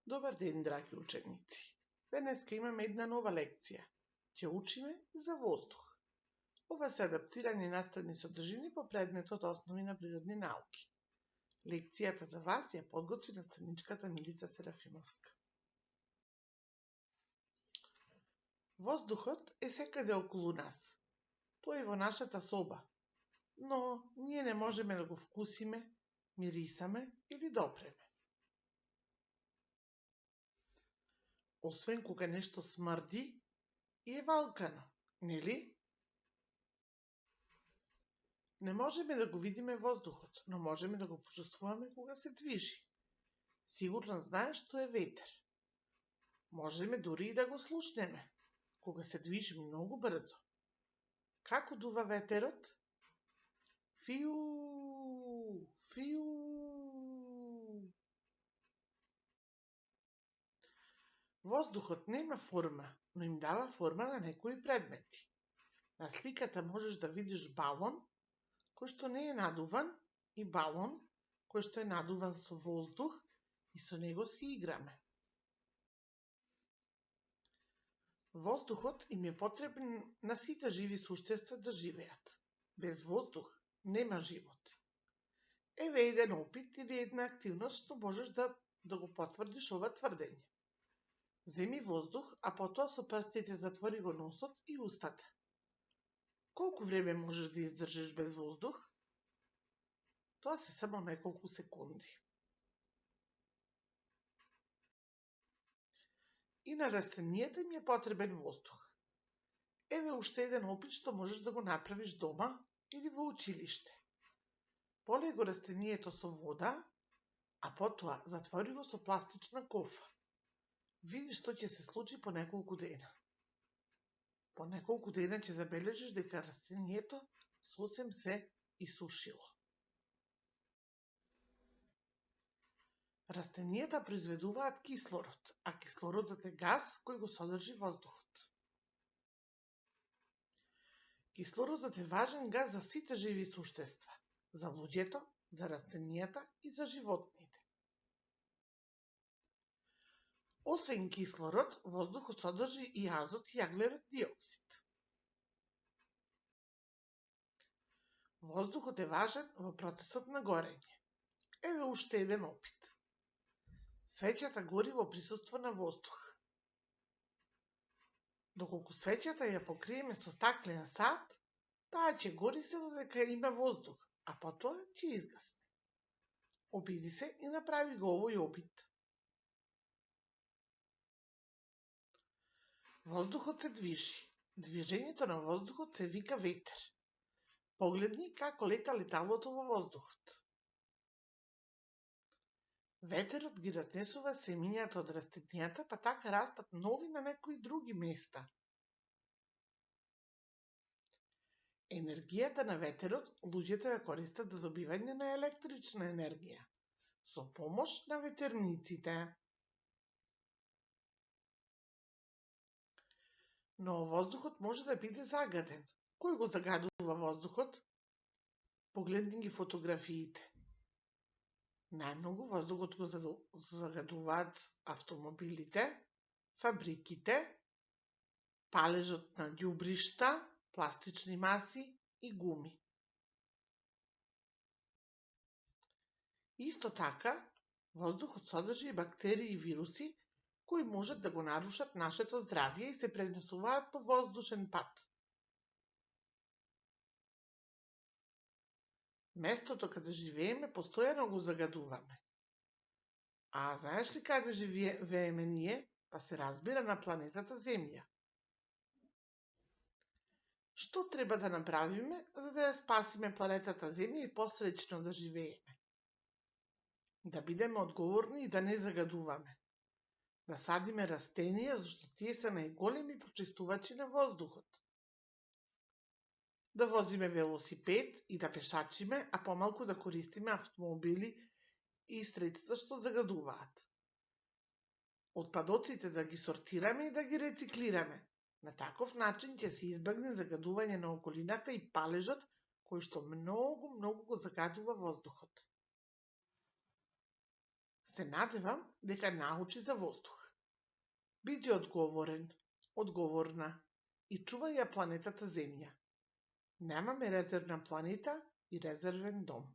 Добар ден, драги ученици! Денеска имаме една нова лекција. Ќе учиме за воздух. Ова се адаптирани наставни содржини по предметот Основи на природни науки. Лекцијата за вас ја подготви наставничката Милица Серафимовска. Воздухот е секаде околу нас. Тој е во нашата соба, но ние не можеме да го вкусиме, мирисаме или допреме. Освен кога нешто смрди и е валкано, нели? Не можеме да го видиме воздухот, но можеме да го почувствуваме кога се движи. Сигурно знаеш што е ветер. Можеме дури и да го слушнеме, кога се движи многу брзо. Како дува ветерот? Фиу, фиу. Воздухот нема форма, но им дава форма на некои предмети. На сликата можеш да видиш балон, кој што не е надуван, и балон, кој што е надуван со воздух и со него си играме. Воздухот им е потребен на сите живи суштества да живеат. Без воздух нема живот. Еве еден опит или една активност што можеш да го потврдиш ова тврдење. Земи воздух, а потоа со прстите затвори го носот и устата. Колку време можеш да издржиш без воздух? Тоа се само неколку секунди. И на растенијата им е потребен воздух. Еве уште еден опит што можеш да го направиш дома или во училиште. Полеј го растенијето со вода, а потоа затвори го со пластична кофа. Види што ќе се случи по неколку дена. По неколку дена ќе забележиш дека растенијето сосем се исушило. Растенијата произведуваат кислород, а кислородот е газ кој го содржи воздухот. Кислородот е важен газ за сите живи суштества, за луѓето, за растенијата и за животните. Освен кислород, воздухот содржи и азот и јаглерод диоксид. Воздухот е важен во процесот на горење. Еве уште еден опит. Свеќата гори во присуство на воздух. Доколку свеќата ја покриеме со стаклен сат, таа ќе гори се додека има воздух, а потоа ќе изгасне. Обиди се и направи го овој опит. Воздухот се движи. Движењето на воздухот се вика ветер. Погледни како лета леталото во воздухот. Ветерот ги разнесува семињата од растенијата, па така растат нови на некои други места. Енергијата на ветерот луѓето ја користат за добивање на електрична енергија, со помош на ветерниците. Но воздухот може да биде загаден. Кој го загадува воздухот? Погледни ги фотографиите. Најмногу воздухот го загадуваат автомобилите, фабриките, палежот на ѓубришта, пластични маси и гуми. Исто така, воздухот содржи и бактерии и вируси кои можат да го нарушат нашето здравје и се пренесуваат по воздушен пат. Местото каде живееме постојано го загадуваме. А знаеш ли каде живееме ние? Па се разбира на планетата Земја. Што треба да направиме за да ја спасиме планетата Земја и посреќно да живееме? Да бидеме одговорни и да не загадуваме. Да садиме растенија, зашто тие се најголеми прочистувачи на воздухот. Да возиме велосипед и да пешачиме, а помалку да користиме автомобили и средства што загадуваат. Отпадоците да ги сортираме и да ги рециклираме. На таков начин ќе се избегне загадување на околината и палежот кој што многу го загадува воздухот. се надевам дека научи за воздух. Биди одговорен, одговорна и чувај ја планетата Земја. Немаме резервна планета и резервен дом.